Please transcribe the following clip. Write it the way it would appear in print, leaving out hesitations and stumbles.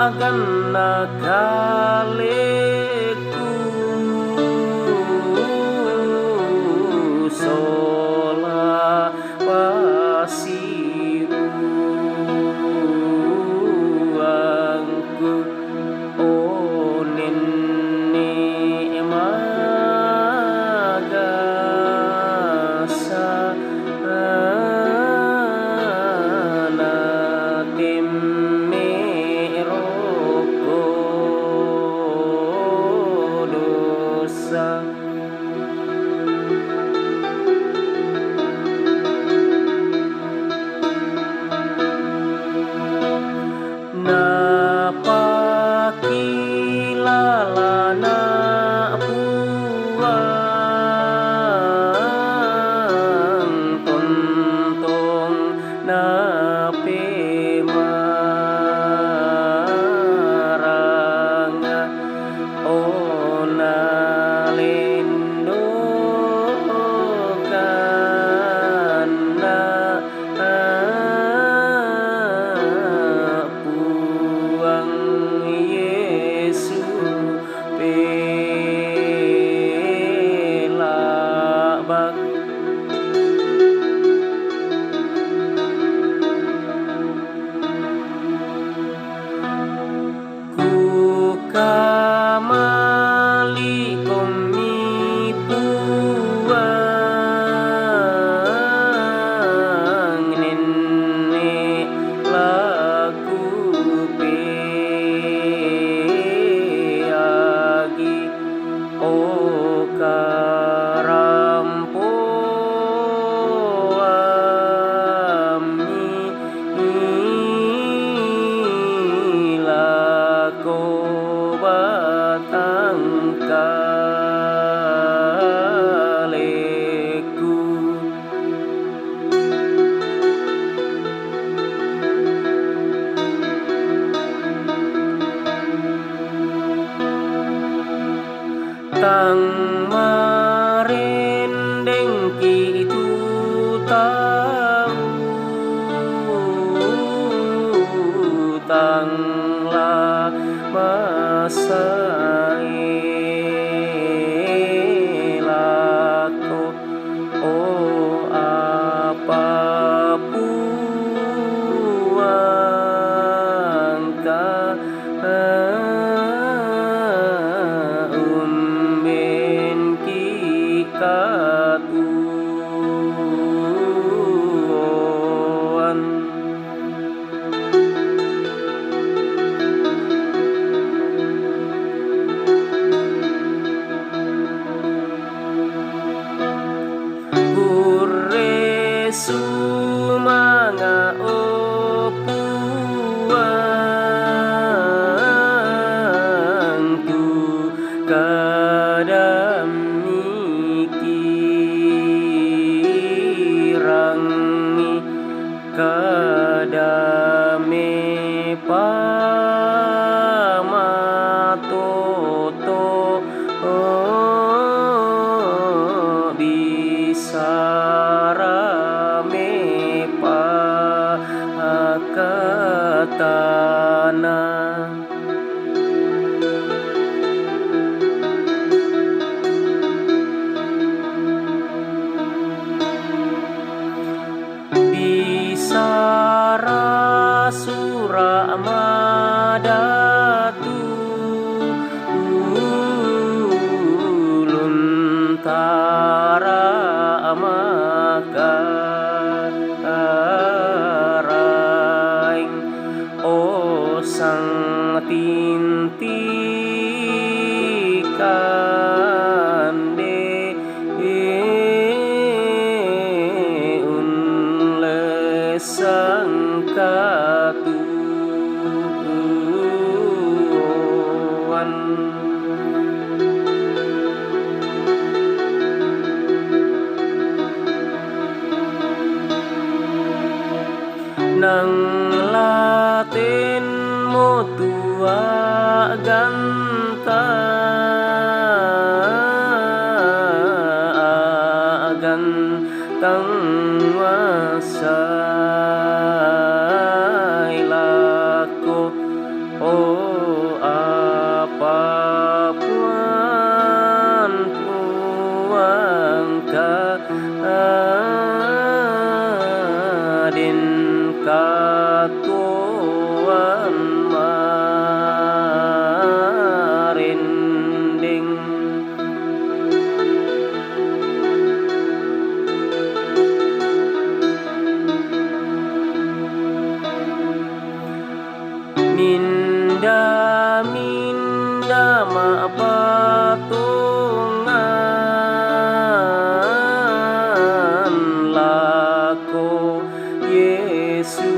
agan nakaleku sola pasiru angku onenne magasa anatemme roko dosa napakilalana puang tontong napemaranga onalendo kana puang Yesu pelabak ku kamali komi puang nenek laku peagi o karampo lako batang kaleku tang marendeng kitu tahu tang la masai lako oh apapun umben kikatuan Kure sumanga o puangku kadami kirangi kadame pamatoto bisarame pakatana bisara sura madatu luntara makaraing o sang tintikande unle sang katuan nang laten mo tua ganta gantang wasai lako oh katuan marinding minda mapatungan lako Yesu